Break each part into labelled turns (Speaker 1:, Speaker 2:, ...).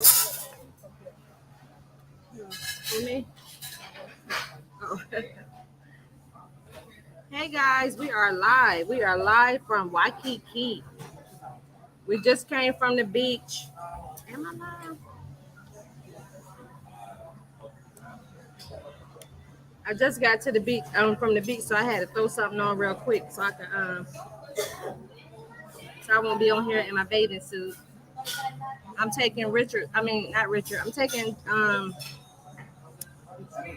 Speaker 1: For me? Oh. Hey guys, we are live. We are live from Waikiki. We just came from the beach. Am I live? I just got to the beach from the beach, so I had to throw something on real quick so I can so I won't be on here in my bathing suit. I'm taking Richard. I mean not Richard. I'm taking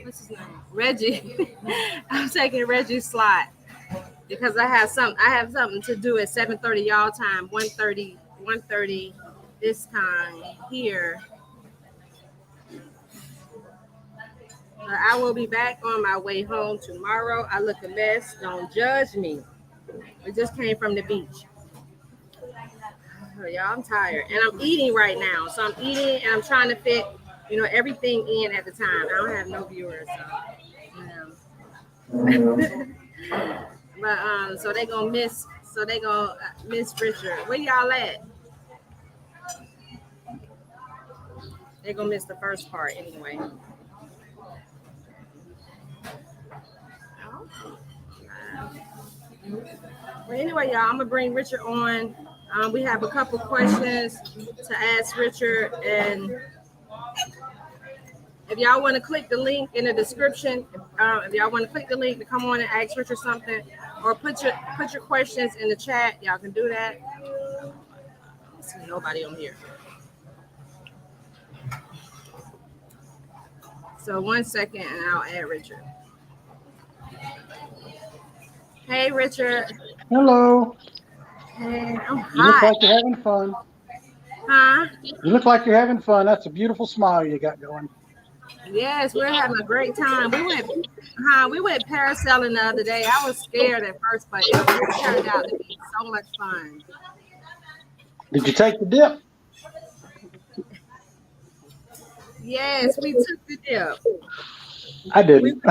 Speaker 1: what's his name? Reggie. I'm taking Reggie's slot because I have something to do at 7:30 y'all time, 1:30 this time here. I will be back on my way home tomorrow. I look a mess. Don't judge me. We just came from the beach. Oh, y'all, I'm tired. And I'm eating right now. So I'm eating and I'm trying to fit, everything in at the time. I don't have no viewers. But so they gonna miss Richard. Where y'all at? They're gonna miss the first part anyway. Well, anyway, y'all, I'm gonna bring Richard on. We have a couple questions to ask Richard, and if y'all want to click the link in the description, if y'all want to click the link to come on and ask Richard something, or put your questions in the chat, y'all can do that. I see nobody on here. So 1 second, and I'll add Richard. Hey, Richard.
Speaker 2: Hello.
Speaker 1: Hey, I'm hot.
Speaker 2: You look like you're having fun.
Speaker 1: Huh?
Speaker 2: You look like you're having fun. That's a beautiful smile you got going.
Speaker 1: Yes, we're having a great time. We went parasailing the other day. I was scared at first, but it turned out to be so much fun.
Speaker 2: Did you take the dip?
Speaker 1: Yes, we took the dip.
Speaker 2: I didn't.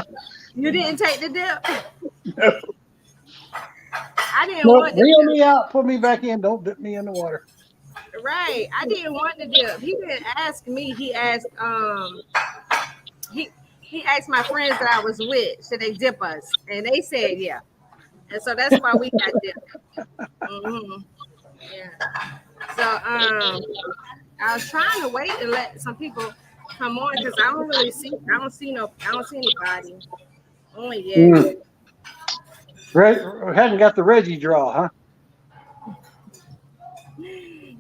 Speaker 1: You didn't take the dip?
Speaker 2: No.
Speaker 1: I didn't want the
Speaker 2: reel
Speaker 1: dip.
Speaker 2: me out, put me back in. Don't dip me in the water.
Speaker 1: Right. I didn't want the dip. He didn't ask me. He asked he asked my friends that I was with, should they dip us? And they said yeah. And so that's why we got dipped. Mm-hmm. Yeah. So I was trying to wait and let some people come on because I don't see anybody on yet.
Speaker 2: Hadn't got the Reggie draw, huh?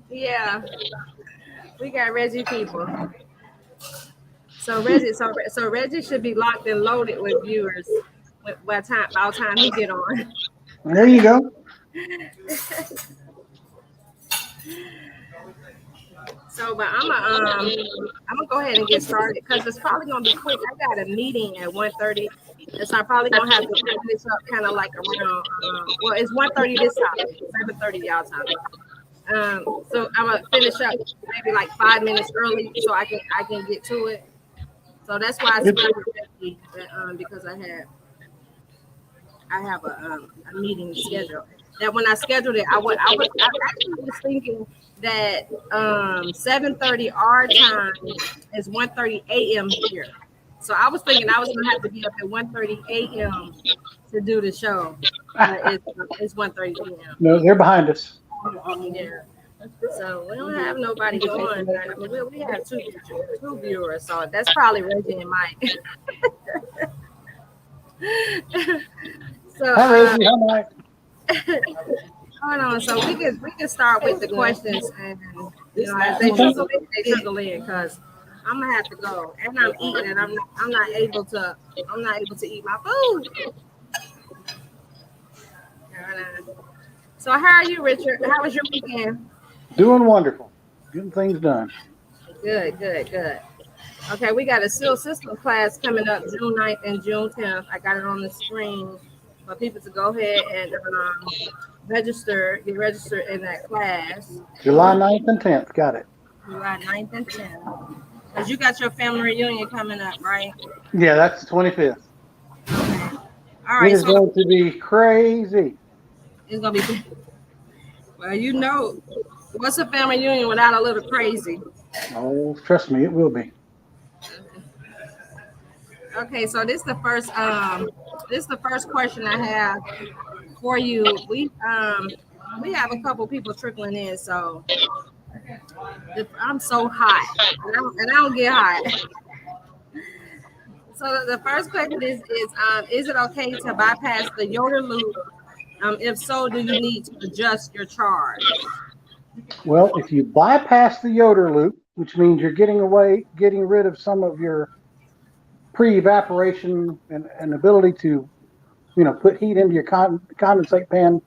Speaker 1: Yeah, we got Reggie people. So Reggie should be locked and loaded with viewers by the time he get on.
Speaker 2: There you go.
Speaker 1: So, but I'm gonna go ahead and get started because it's probably gonna be quick. I got a meeting at 1:30, and so I'm probably gonna have to finish this up kind of like around. Well, it's 1:30 this time, 7:30 y'all time. So I'm gonna finish up maybe like 5 minutes early so I can get to it. So that's why I scheduled Reggie, because I have a meeting scheduled. That when I scheduled it, I actually was thinking that 7:30 our time is 1:30 a.m. here. So I was thinking I was gonna have to be up at 1:30 a.m. to do the show. But it's 1:30 p.m.
Speaker 2: No, they're behind us.
Speaker 1: Yeah. So we don't have nobody on. I mean, we have two viewers, so that's probably Reggie and Mike. So
Speaker 2: Hi, Reggie. Hi, Mike.
Speaker 1: Hold on, so we can start with the questions, and as they trickle in, because I'm gonna have to go, and I'm eating, and I'm not able to eat my food. So how are you, Richard? How was your weekend?
Speaker 2: Doing wonderful. Getting things done.
Speaker 1: Good. Okay, we got a SEAL system class coming up June 9th and June 10th. I got it on the screen for people to go ahead and get registered in that class.
Speaker 2: July 9th and 10th. Got it.
Speaker 1: July 9th and 10th. Because you got your family reunion coming up, right?
Speaker 2: Yeah, that's the 25th.
Speaker 1: Okay. All right.
Speaker 2: It is going to be crazy.
Speaker 1: It's going to be, well, what's a family reunion without a little crazy?
Speaker 2: Oh, trust me, it will be.
Speaker 1: Okay, so this is the first question I have for you. We have a couple people trickling in, so I'm so hot, and I don't get hot. So the first question is it okay to bypass the Yoder loop? If so, do you need to adjust your charge?
Speaker 2: Well, if you bypass the Yoder loop, which means you're getting rid of some of your pre-evaporation and ability to, put heat into your condensate pan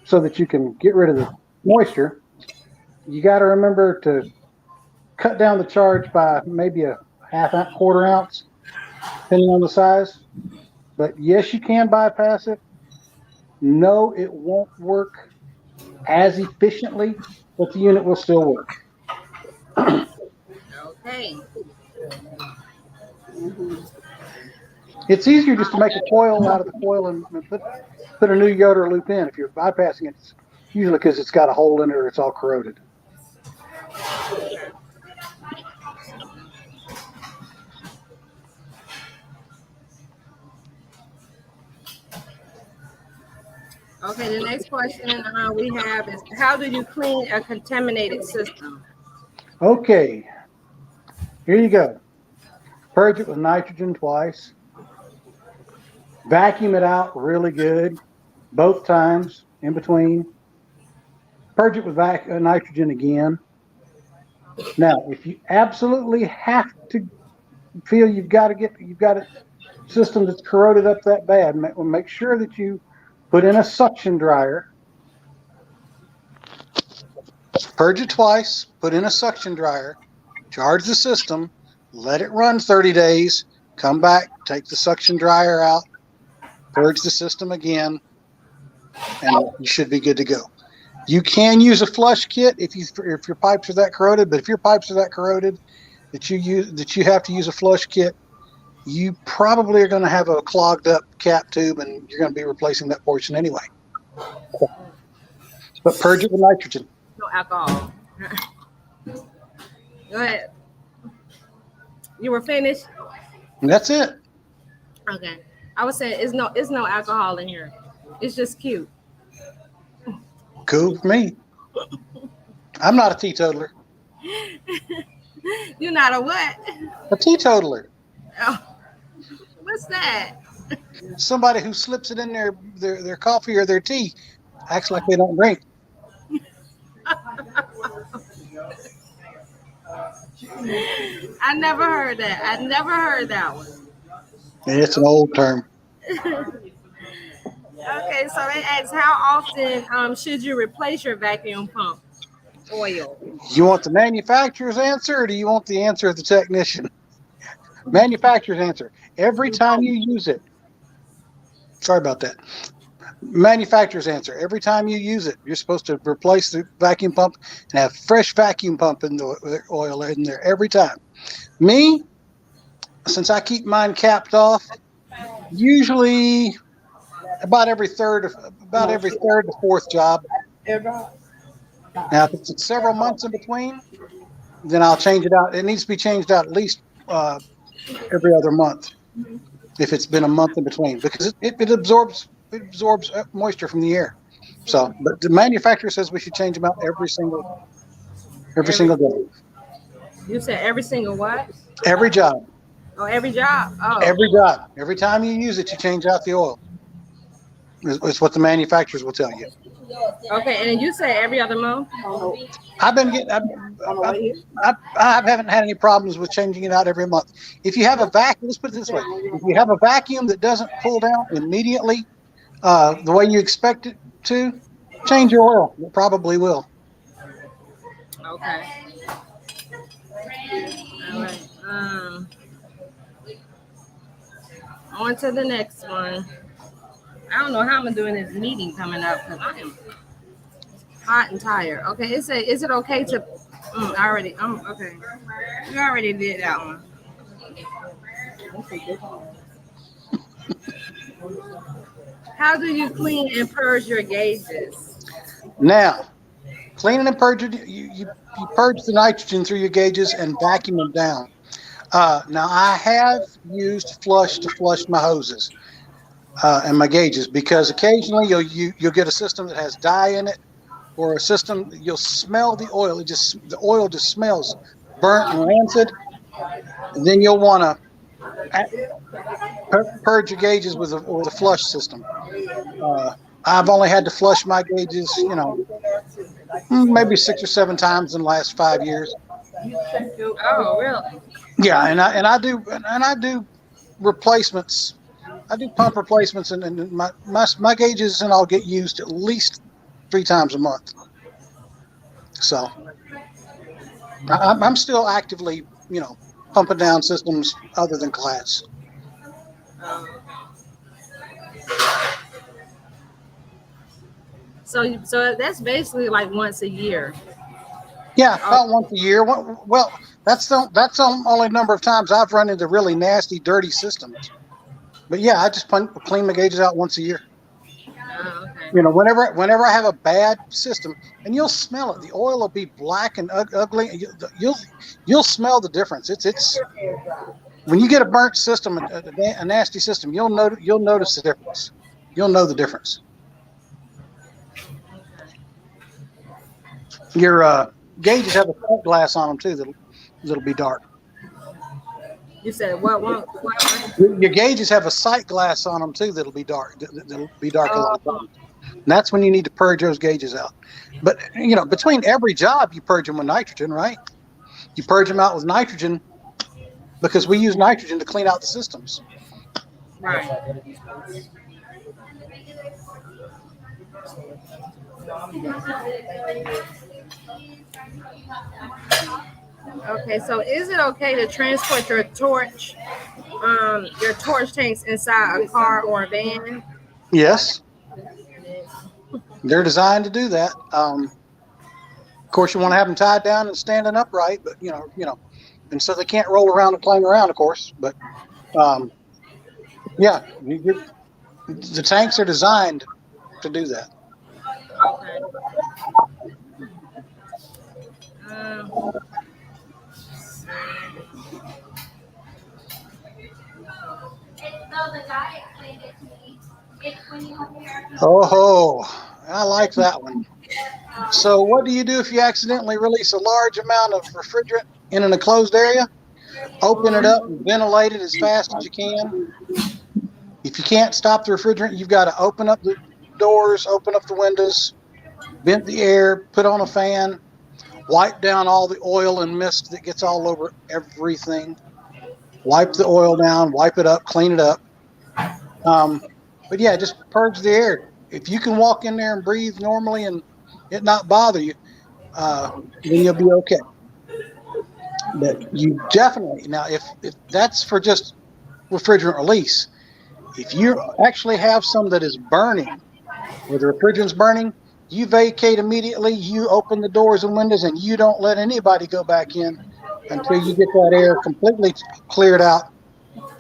Speaker 2: so that you can get rid of the moisture, you got to remember to cut down the charge by maybe a quarter ounce, depending on the size. But yes, you can bypass it. No, it won't work as efficiently, but the unit will still work.
Speaker 1: Okay.
Speaker 2: It's easier just to make a coil out of the coil and put a new Yoder loop in. If you're bypassing it, it's usually because it's got a hole in it or it's all corroded.
Speaker 1: Okay, the next question we have is, how do you clean a contaminated system?
Speaker 2: Okay, here you go. Purge it with nitrogen twice. Vacuum it out really good, both times in between. Purge it with nitrogen again. Now, if you absolutely have to feel you've got a system that's corroded up that bad, make sure that you put in a suction dryer. Purge it twice, put in a suction dryer, charge the system, let it run 30 days, come back, take the suction dryer out, purge the system again, and you should be good to go. You can use a flush kit if your pipes are that corroded, but if your pipes are that corroded that you have to use a flush kit, you probably are going to have a clogged up cap tube, and you're going to be replacing that portion anyway. But purge it with nitrogen.
Speaker 1: No alcohol. Go ahead. You were finished?
Speaker 2: And that's it.
Speaker 1: Okay. I was saying it's no alcohol in here. It's just cute.
Speaker 2: Cool for me. I'm not a teetotaler.
Speaker 1: You're not a what?
Speaker 2: A teetotaler.
Speaker 1: Oh, what's that?
Speaker 2: Somebody who slips it in their coffee or their tea, acts like they don't drink.
Speaker 1: I never heard that. I never heard that one.
Speaker 2: It's an old term.
Speaker 1: Okay, so they asked, how often should you replace your vacuum pump oil?
Speaker 2: You want the manufacturer's answer, or do you want the answer of the technician? Manufacturer's answer. Every time you use it. Sorry about that. Manufacturer's answer. Every time you use it, you're supposed to replace the vacuum pump and have fresh vacuum pump in the oil in there every time. Me, since I keep mine capped off, usually about every third to fourth job. Now, if it's several months in between, then I'll change it out. It needs to be changed out at least every other month if it's been a month in between, because it absorbs moisture from the air. So, but the manufacturer says we should change them out every single day.
Speaker 1: You said every single what?
Speaker 2: Every job.
Speaker 1: Oh, every job. Oh,
Speaker 2: every job. Every time you use it, you change out the oil. It's what the manufacturers will tell you.
Speaker 1: Okay, and then you say every other month.
Speaker 2: I haven't had any problems with changing it out every month. If you have a vacuum, let's put it this way: if you have a vacuum that doesn't pull down immediately the way you expect it to, change your oil. It probably will.
Speaker 1: Okay. All right. On to the next one. I don't know how I'm doing this meeting coming up because I am hot and tired. Okay, is it okay to? Okay. You already did that one. How do you clean and purge your gauges?
Speaker 2: Now, Cleaning and purging, you purge the nitrogen through your gauges and vacuum them down. Now, I have used flush to flush my hoses and my gauges because occasionally you'll get a system that has dye in it, or a system you'll smell the oil. The oil just smells burnt and rancid, and then you'll want to purge your gauges with a flush system. I've only had to flush my gauges, maybe 6 or 7 times in the last 5 years.
Speaker 1: Oh, really?
Speaker 2: Yeah, and I do replacements. I do pump replacements, and my gauges and all get used at least 3 times a month. So I'm still actively, pumping down systems other than class.
Speaker 1: So that's basically like once a year.
Speaker 2: Yeah, about once a year. Well, that's the only number of times I've run into really nasty, dirty systems. But yeah, I just clean my gauges out once a year.
Speaker 1: Okay.
Speaker 2: Whenever I have a bad system, and you'll smell it. The oil will be black and ugly. You'll smell the difference. It's when you get a burnt system, a nasty system, you'll notice the difference. You'll know the difference. Your gauges have a sight glass on them too. That'll be dark.
Speaker 1: You said what?
Speaker 2: Your gauges have a sight glass on them too. That'll be dark. That'll be dark a lot of times. And that's when you need to purge those gauges out. But between every job, you purge them with nitrogen, right? You purge them out with nitrogen because we use nitrogen to clean out the systems.
Speaker 1: Right. Okay, so is it okay to transport your torch tanks inside a car or a van?
Speaker 2: Yes, they're designed to do that. Of course, you want to have them tied down and standing upright, but and so they can't roll around and clang around, of course. But yeah, the tanks are designed to do that.
Speaker 1: Okay.
Speaker 2: Oh, I like that one. So what do you do if you accidentally release a large amount of refrigerant in an enclosed area? Open it up and ventilate it as fast as you can. If you can't stop the refrigerant, you've got to open up the doors, open up the windows, vent the air, put on a fan, wipe down all the oil and mist that gets all over everything. Wipe the oil down, wipe it up, clean it up. But yeah, just purge the air. If you can walk in there and breathe normally and it not bother you, then you'll be okay. But you definitely, now if that's for just refrigerant release, if you actually have some that is burning, where the refrigerant's burning, you vacate immediately, you open the doors and windows, and you don't let anybody go back in until you get that air completely cleared out,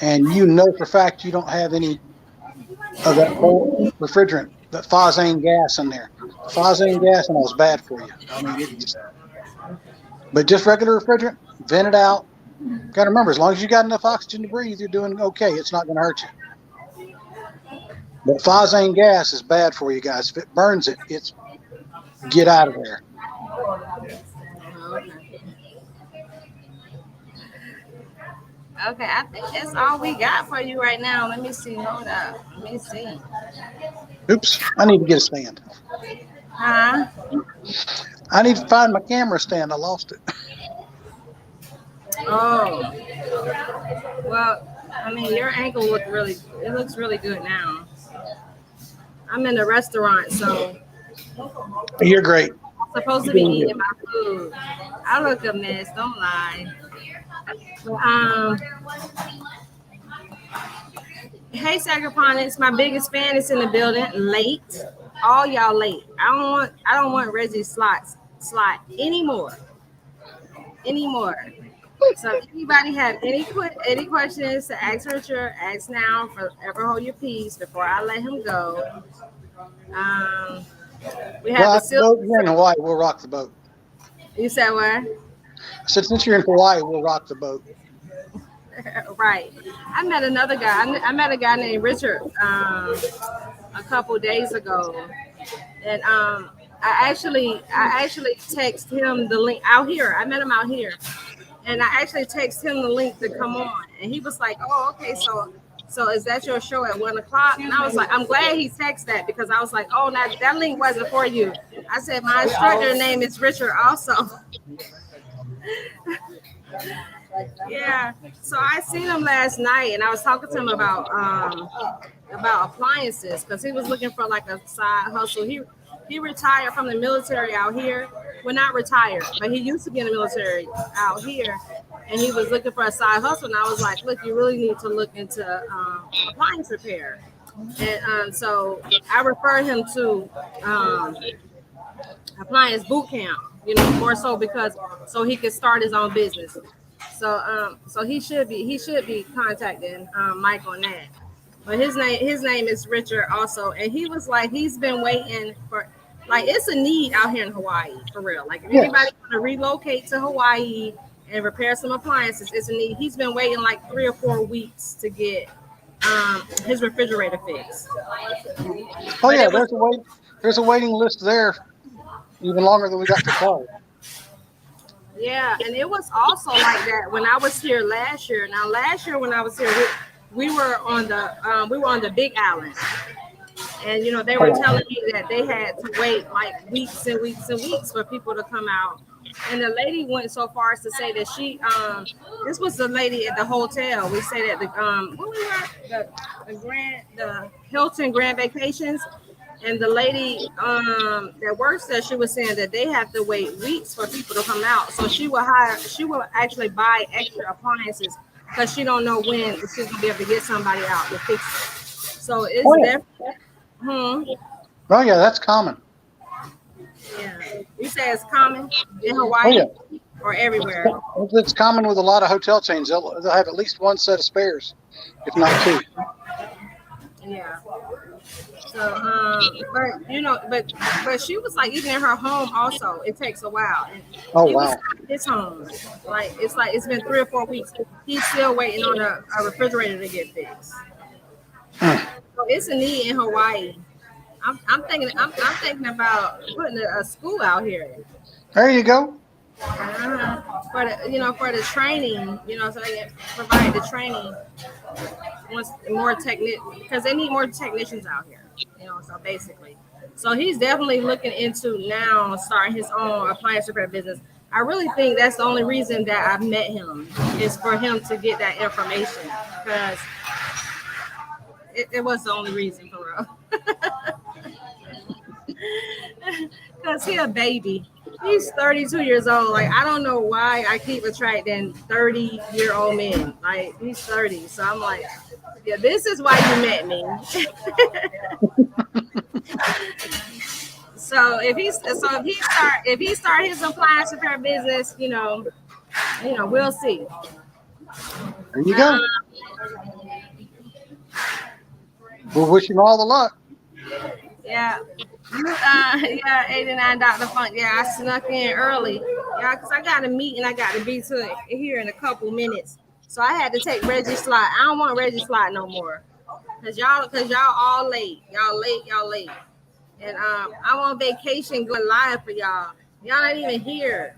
Speaker 2: and you know for a fact you don't have any of that whole refrigerant, that phosphine gas in there. Phosphine gas is bad for you. I mean, but just regular refrigerant, vent it out. Got to remember, as long as you got enough oxygen to breathe, you're doing okay. It's not going to hurt you. But phosphine gas is bad for you guys. If it burns it, it's get out of there.
Speaker 1: Okay, I think that's all we got for you right now. Let me see. Hold up. Let me see.
Speaker 2: Oops, I need to get a stand.
Speaker 1: Huh?
Speaker 2: I need to find my camera stand. I lost it.
Speaker 1: Oh. Well, I mean, your ankle looks really good now. I'm in a restaurant, so
Speaker 2: You're great.
Speaker 1: supposed to be eating my food. I look a mess, don't lie. Hey, Sacriponics, my biggest fan is in the building. Late, all y'all late. I don't want Reggie's slot anymore. So if anybody have any questions to ask Richard, ask now. Forever hold your peace before I let him go. We have the
Speaker 2: Rock the
Speaker 1: silk.
Speaker 2: boat. You're in Hawaii. We'll rock the boat.
Speaker 1: You said what?
Speaker 2: I said, since you're in Hawaii, we'll rock the boat.
Speaker 1: Right. I met another guy. I met a guy named Richard a couple days ago, and I actually text him the link out here. I met him out here, and I actually text him the link to come on, and he was like, "Oh, okay, so is that your show at 1 o'clock?" And I was like, "I'm glad he texted that because I was like, oh, now that link wasn't for you." I said, "My instructor name is Richard also." Yeah. So I seen him last night, and I was talking to him about appliances because he was looking for like a side hustle. He retired from the military out here. Well, not retired, but he used to be in the military out here, and he was looking for a side hustle. And I was like, look, you really need to look into appliance repair. And so I referred him to Appliance Bootcamp. More so because so he could start his own business. So he should be contacting Mike on that. But his name is Richard also, and he was like he's been waiting for like it's a need out here in Hawaii for real. Like if anybody
Speaker 2: Yes.
Speaker 1: want to relocate to Hawaii and repair some appliances, it's a need. He's been waiting like 3 or 4 weeks to get his refrigerator fixed.
Speaker 2: Oh
Speaker 1: But
Speaker 2: yeah,
Speaker 1: it was
Speaker 2: there's a waiting list there, even longer than we got the call.
Speaker 1: Yeah, and it was also like that when I was here last year. Now last year when I was here, we were on the Big Island, and they were telling me that they had to wait like weeks and weeks and weeks for people to come out. And the lady went so far as to say that this was the lady at the hotel. We stayed at the what we were at? The Hilton Grand Vacations. And the lady that works there, she was saying that they have to wait weeks for people to come out. So she will actually buy extra appliances because she don't know when she's gonna be able to get somebody out to fix it. So it's
Speaker 2: Oh yeah.
Speaker 1: definitely,
Speaker 2: Oh yeah, that's common.
Speaker 1: yeah. You say it's common in
Speaker 2: Oh
Speaker 1: Hawaii
Speaker 2: yeah,
Speaker 1: or everywhere?
Speaker 2: it's common with a lot of hotel chains. They'll have at least one set of spares, if not two.
Speaker 1: Yeah. So, but she was like, even in her home, also, it takes a while. And
Speaker 2: Oh
Speaker 1: he was
Speaker 2: wow.
Speaker 1: at his home, like it's been 3 or 4 weeks. He's still waiting on a refrigerator to get fixed.
Speaker 2: Hmm.
Speaker 1: So it's a need in Hawaii. I'm thinking about putting a school out here.
Speaker 2: There you go.
Speaker 1: For the training, so they can provide the training once more because they need more technicians out here. So basically, so he's definitely looking into now starting his own appliance repair business. I really think that's the only reason that I met him is for him to get that information because it was the only reason for real. Because he a baby. He's 32 years old. Like, I don't know why I keep attracting 30-year-old men. Like, he's 30. So I'm like, yeah, this is why you met me. So if he start his appliance repair business, we'll see.
Speaker 2: There you go. We'll wish him all the luck.
Speaker 1: Yeah. Yeah, 89 Dr. Funk. Yeah, I snuck in early. Yeah, because I got a meeting I got to be to here in a couple minutes. So I had to take Reggie slot. I don't want Reggie slot no more. Cause y'all all late. Y'all late. And I'm on vacation going live for y'all. Y'all not even here.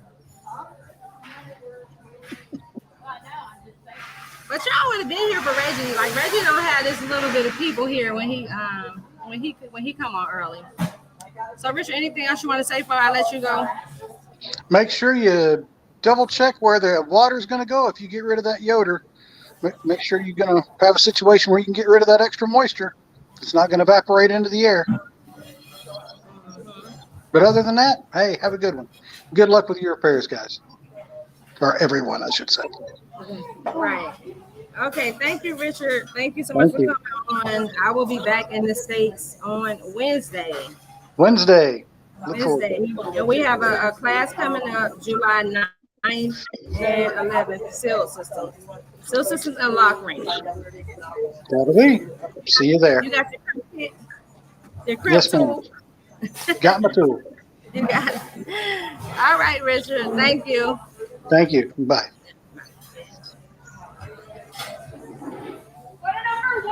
Speaker 1: But y'all would have been here for Reggie. Like Reggie don't have this little bit of people here when he come on early. So Richard, anything else you want to say before I let you go?
Speaker 2: Make sure you double check where the water's going to go. If you get rid of that yoder, make sure you're going to have a situation where you can get rid of that extra moisture. It's not going to evaporate into the air. But other than that, hey, have a good one. Good luck with your repairs, guys. Or everyone, I should say.
Speaker 1: Right. Okay. Thank you, Richard. Thank you so much for coming on. I will be back in the States on Wednesday.
Speaker 2: Wednesday.
Speaker 1: And we have a class coming up July 9th and 11th, Seal Systems. Seal Systems and Lock Ring.
Speaker 2: That'll be. See you there.
Speaker 1: You got your
Speaker 2: Yes, ma'am.
Speaker 1: tool?
Speaker 2: Got my tool.
Speaker 1: You got it. All right, Richard. Thank you.
Speaker 2: Thank you. Bye.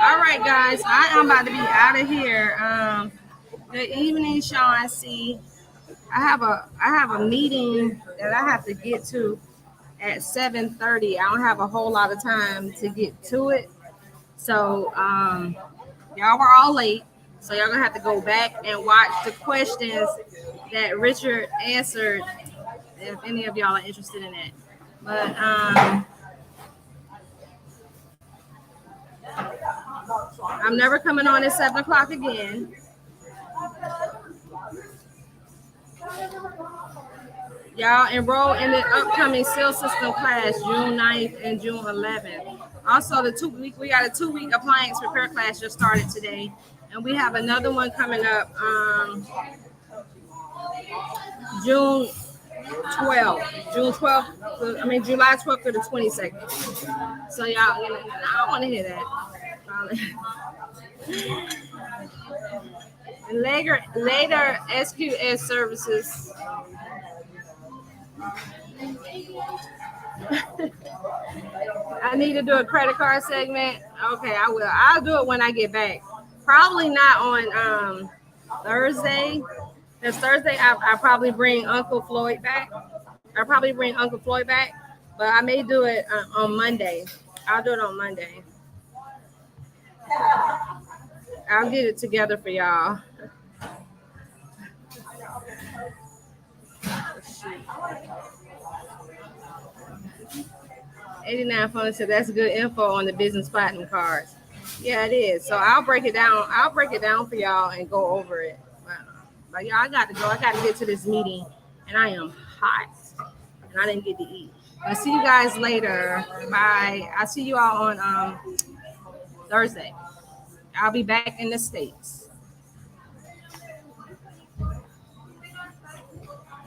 Speaker 1: All right, guys. I am about to be out of here. Good evening, Sean C. I have a meeting that I have to get to at 7:30. I don't have a whole lot of time to get to it. So y'all were all late. So y'all gonna have to go back and watch the questions that Richard answered if any of y'all are interested in that. But I'm never coming on at 7 o'clock again. Y'all enroll in the upcoming SEAL system class June 9th and June 11th. Also, we got a 2-week appliance repair class just started today, and we have another one coming up June 12th. July 12th to the 22nd. So y'all, I don't want to hear that. Later SQS services. I need to do a credit card segment. Okay, I will. I'll do it when I get back. Probably not on Thursday. Because Thursday I probably bring Uncle Floyd back. But I may do it on Monday. I'll do it on Monday. I'll get it together for y'all. 89 phone said that's good info on the business platinum cards. Yeah, it is. So I'll break it down. I'll break it down for y'all and go over it. But y'all, I got to go. I got to get to this meeting, and I am hot, and I didn't get to eat. I'll see you guys later. Bye. I'll see you all on Thursday. I'll be back in the States.